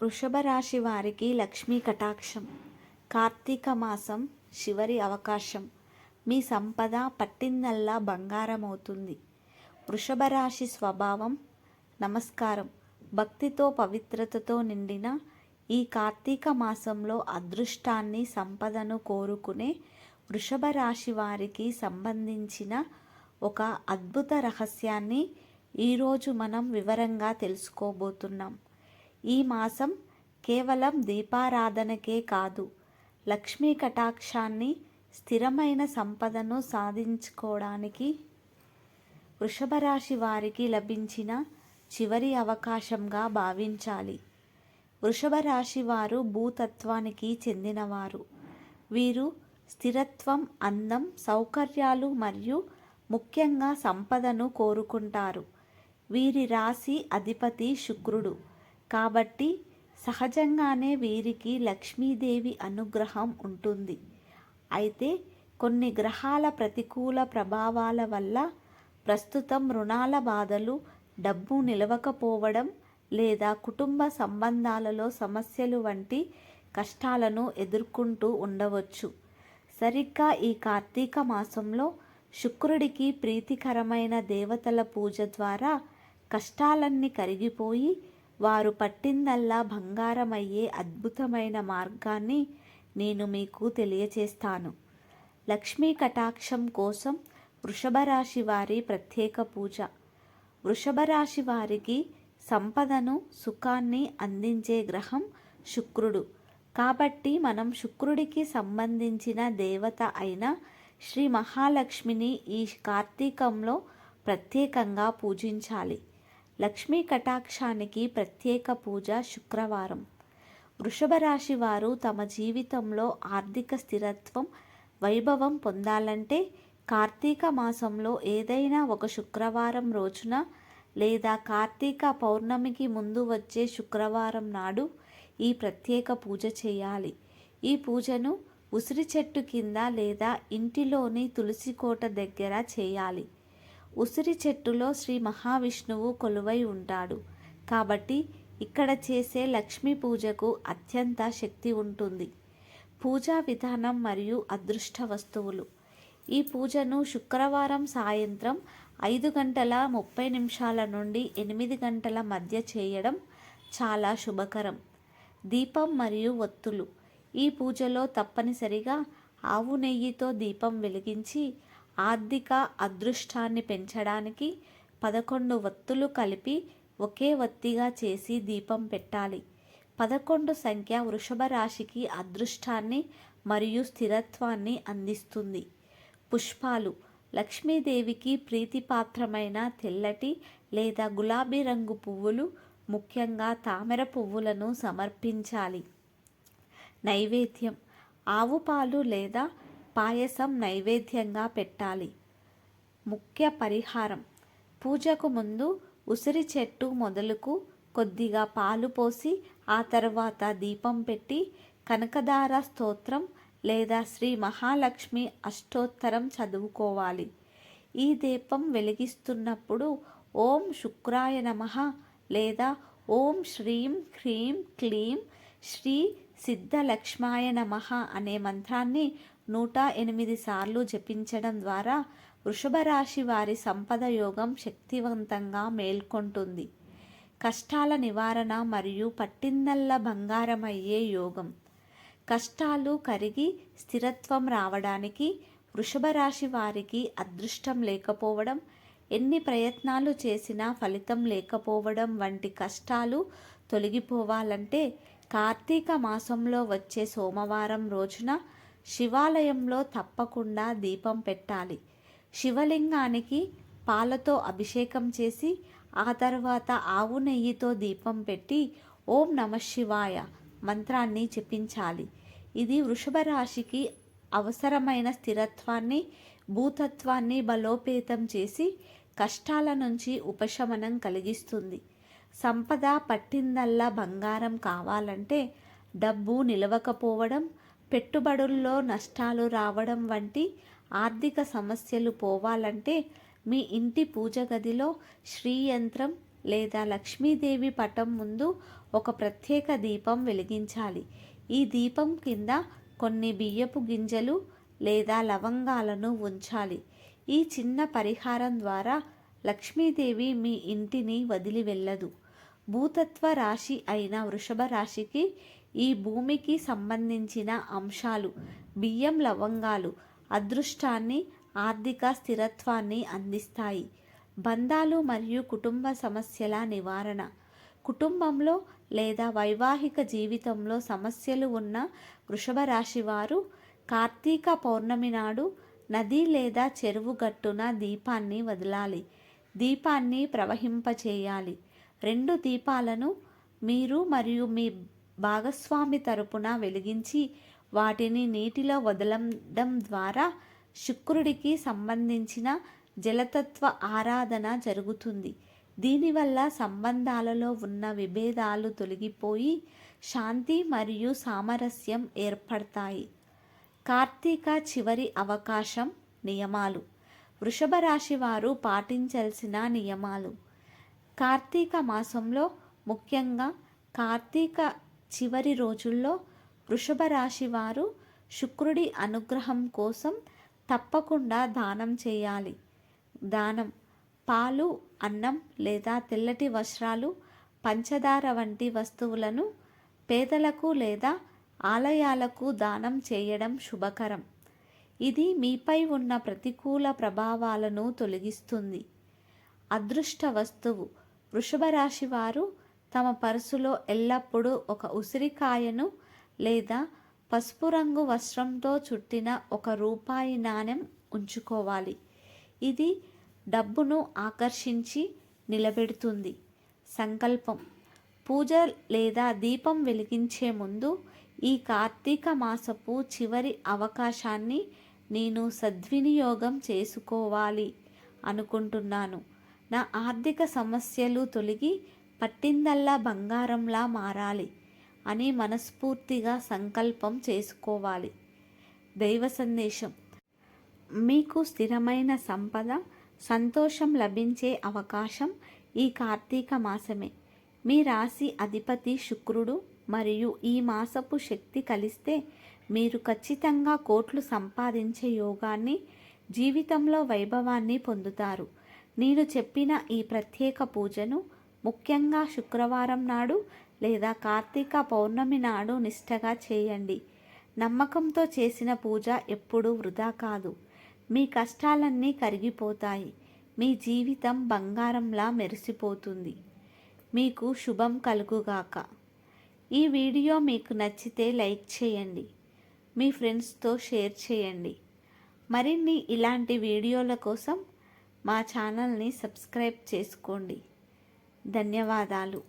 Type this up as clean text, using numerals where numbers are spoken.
వృషభ రాశి వారికి లక్ష్మీ కటాక్షం. కార్తీక మాసం చివరి అవకాశం. మీ సంపద పట్టిందల్లా బంగారమవుతుంది. వృషభ రాశి స్వభావం. నమస్కారం. భక్తితో పవిత్రతతో నిండిన ఈ కార్తీక మాసంలో అదృష్టాన్ని సంపదను కోరుకునే వృషభ రాశి వారికి సంబంధించిన ఒక అద్భుత రహస్యాన్ని ఈరోజు మనం వివరంగా తెలుసుకోబోతున్నాం. ఈ మాసం కేవలం దీపారాధనకే కాదు, లక్ష్మీ కటాక్షాన్ని, స్థిరమైన సంపదను సాధించుకోవడానికి వృషభ రాశి వారికి లభించిన చివరి అవకాశంగా భావించాలి. వృషభ రాశి వారు భూతత్వానికి చెందినవారు. వీరు స్థిరత్వం, అందం, సౌకర్యాలు మరియు ముఖ్యంగా సంపదను కోరుకుంటారు. వీరి రాశి అధిపతి శుక్రుడు కాబట్టి సహజంగానే వీరికి లక్ష్మీదేవి అనుగ్రహం ఉంటుంది. అయితే కొన్ని గ్రహాల ప్రతికూల ప్రభావాల వల్ల ప్రస్తుతం రుణాల బాధలు, డబ్బు నిలవకపోవడం లేదా కుటుంబ సంబంధాలలో సమస్యలు వంటి కష్టాలను ఎదుర్కొంటూ ఉండవచ్చు. సరిగ్గా ఈ కార్తీక మాసంలో శుక్రుడికి ప్రీతికరమైన దేవతల పూజ ద్వారా కష్టాలన్నీ కరిగిపోయి వారు పట్టిందల్లా బంగారమయ్యే అద్భుతమైన మార్గాన్ని నేను మీకు తెలియచేస్తాను. లక్ష్మీ కటాక్షం కోసం వృషభ రాశి వారి ప్రత్యేక పూజ. వృషభ రాశి వారికి సంపదను, సుఖాన్ని అందించే గ్రహం శుక్రుడు. కాబట్టి మనం శుక్రుడికి సంబంధించిన దేవత అయిన శ్రీ మహాలక్ష్మిని ఈ కార్తీకంలో ప్రత్యేకంగా పూజించాలి. లక్ష్మీ కటాక్షానికి ప్రత్యేక పూజ శుక్రవారం. వృషభ రాశి వారు తమ జీవితంలో ఆర్థిక స్థిరత్వం, వైభవం పొందాలంటే కార్తీక మాసంలో ఏదైనా ఒక శుక్రవారం రోజున లేదా కార్తీక పౌర్ణమికి ముందు వచ్చే శుక్రవారం నాడు ఈ ప్రత్యేక పూజ చేయాలి. ఈ పూజను ఉసిరి చెట్టు కింద లేదా ఇంటిలోని తులసి కోట దగ్గర చేయాలి. ఉసిరి చెట్టులో శ్రీ మహావిష్ణువు కొలువై ఉంటాడు కాబట్టి ఇక్కడ చేసే లక్ష్మీ పూజకు అత్యంత శక్తి ఉంటుంది. పూజా విధానం మరియు అదృష్ట వస్తువులు. ఈ పూజను శుక్రవారం సాయంత్రం 5:30 నుండి 8 మధ్య చేయడం చాలా శుభకరం. దీపం మరియు ఒత్తులు. ఈ పూజలో తప్పనిసరిగా ఆవు నెయ్యితో దీపం వెలిగించి ఆర్థిక అదృష్టాన్ని పెంచడానికి 11 ఒత్తులు కలిపి ఒకే ఒత్తిగా చేసి దీపం పెట్టాలి. 11 సంఖ్య వృషభ రాశికి అదృష్టాన్ని మరియు స్థిరత్వాన్ని అందిస్తుంది. పుష్పాలు. లక్ష్మీదేవికి ప్రీతిపాత్రమైన తెల్లటి లేదా గులాబీ రంగు పువ్వులు, ముఖ్యంగా తామర పువ్వులను సమర్పించాలి. నైవేద్యం. ఆవు పాలు లేదా పాయసం నైవేద్యంగా పెట్టాలి. ముఖ్య పరిహారం. పూజకు ముందు ఉసిరి చెట్టు మొదలుకు కొద్దిగా పాలు పోసి ఆ తర్వాత దీపం పెట్టి కనకదార స్తోత్రం లేదా శ్రీ మహాలక్ష్మి అష్టోత్తరం చదువుకోవాలి. ఈ దీపం వెలిగిస్తున్నప్పుడు ఓం శుక్రాయ నమః లేదా ఓం శ్రీం హ్రీం క్లీం శ్రీ సిద్ధలక్ష్మాయ నమః అనే మంత్రాన్ని 108 సార్లు జపించడం ద్వారా వృషభ రాశి వారి సంపద యోగం శక్తివంతంగా మేల్కొంటుంది. కష్టాల నివారణ మరియు పట్టిందల్లా బంగారమయ్యే యోగం. కష్టాలు కరిగి స్థిరత్వం రావడానికి, వృషభ రాశి వారికి అదృష్టం లేకపోవడం, ఎన్ని ప్రయత్నాలు చేసినా ఫలితం లేకపోవడం వంటి కష్టాలు తొలగిపోవాలంటే కార్తీక మాసంలో వచ్చే సోమవారం రోజున శివాలయంలో తప్పకుండా దీపం పెట్టాలి. శివలింగానికి పాలతో అభిషేకం చేసి ఆ తర్వాత ఆవు నెయ్యితో దీపం పెట్టి ఓం నమఃశివాయ మంత్రాన్ని జపించాలి. ఇది వృషభ రాశికి అవసరమైన స్థిరత్వాన్ని, భూతత్వాన్ని బలోపేతం చేసి కష్టాల నుంచి ఉపశమనం కలిగిస్తుంది. సంపద పట్టిందల్లా బంగారం కావాలంటే డబ్బు నిలవకపోవడం, పెట్టుబడుల్లో నష్టాలు రావడం వంటి ఆర్థిక సమస్యలు పోవాలంటే మీ ఇంటి పూజ గదిలో శ్రీ యంత్రం లేదా లక్ష్మీదేవి పటం ముందు ఒక ప్రత్యేక దీపం వెలిగించాలి. ఈ దీపం కింద కొన్ని బియ్యపు గింజలు లేదా లవంగాలను ఉంచాలి. ఈ చిన్న పరిహారం ద్వారా లక్ష్మీదేవి మీ ఇంటిని వదిలి వెళ్ళదు. భూతత్వ రాశి అయిన వృషభ రాశికి ఈ భూమికి సంబంధించిన అంశాలు బియ్యం, లవంగాలు అదృష్టాన్ని, ఆర్థిక స్థిరత్వాన్ని అందిస్తాయి. బంధాలు మరియు కుటుంబ సమస్యల నివారణ. కుటుంబంలో లేదా వైవాహిక జీవితంలో సమస్యలు ఉన్న వృషభ రాశి వారు కార్తీక పౌర్ణమి నాడు నది లేదా చెరువు గట్టున దీపాన్ని వదలాలి. దీపాన్ని ప్రవహింపచేయాలి. 2 దీపాలను మీరు మరియు మీ భాగస్వామి తరపున వెలిగించి వాటిని నీటిలో వదలడం ద్వారా శుక్రుడికి సంబంధించిన జలతత్వ ఆరాధన జరుగుతుంది. దీనివల్ల సంబంధాలలో ఉన్న విభేదాలు తొలగిపోయి శాంతి మరియు సామరస్యం ఏర్పడతాయి. కార్తీక చివరి అవకాశం. నియమాలు. వృషభ రాశి వారు పాటించాల్సిన నియమాలు. కార్తీక మాసంలో ముఖ్యంగా కార్తీక చివరి రోజుల్లో వృషభ రాశి వారు శుక్రుడి అనుగ్రహం కోసం తప్పకుండా దానం చేయాలి. దానం: పాలు, అన్నం లేదా తెల్లటి వస్త్రాలు, పంచదార వంటి వస్తువులను పేదలకు లేదా ఆలయాలకు దానం చేయడం శుభకరం. ఇది మీపై ఉన్న ప్రతికూల ప్రభావాలను తొలగిస్తుంది. అదృష్ట వస్తువు: వృషభ రాశి వారు తమ పర్సులో ఎల్లప్పుడూ ఒక ఉసిరికాయను లేదా పసుపు రంగు వస్త్రంతో చుట్టిన ₹1 నాణెం ఉంచుకోవాలి. ఇది డబ్బును ఆకర్షించి నిలబెడుతుంది. సంకల్పం: పూజ లేదా దీపం వెలిగించే ముందు ఈ కార్తీక మాసపు చివరి అవకాశాన్ని నేను సద్వినియోగం చేసుకోవాలి అనుకుంటున్నాను. నా ఆర్థిక సమస్యలు తొలగి పట్టిందల్లా బంగారంలా మారాలి అని మనస్ఫూర్తిగా సంకల్పం చేసుకోవాలి. దైవ సందేశం: మీకు స్థిరమైన సంపద, సంతోషం లభించే అవకాశం ఈ కార్తీక మాసమే. మీ రాశి అధిపతి శుక్రుడు మరియు ఈ మాసపు శక్తి కలిస్తే మీరు ఖచ్చితంగా కోట్లు సంపాదించే యోగాన్ని, జీవితంలో వైభవాన్ని పొందుతారు. నేను చెప్పిన ఈ ప్రత్యేక పూజను ముఖ్యంగా శుక్రవారం నాడు లేదా కార్తీక పౌర్ణమి నాడు నిష్ఠగా చేయండి. నమ్మకంతో చేసిన పూజ ఎప్పుడూ వృధా కాదు. మీ కష్టాలన్నీ కరిగిపోతాయి. మీ జీవితం బంగారంలా మెరిసిపోతుంది. మీకు శుభం కలుగుగాక. ఈ వీడియో మీకు నచ్చితే లైక్ చేయండి. మీ ఫ్రెండ్స్తో షేర్ చేయండి. మరిన్ని ఇలాంటి వీడియోల కోసం మా ఛానల్ని సబ్స్క్రైబ్ చేసుకోండి. ధన్యవాదాలు.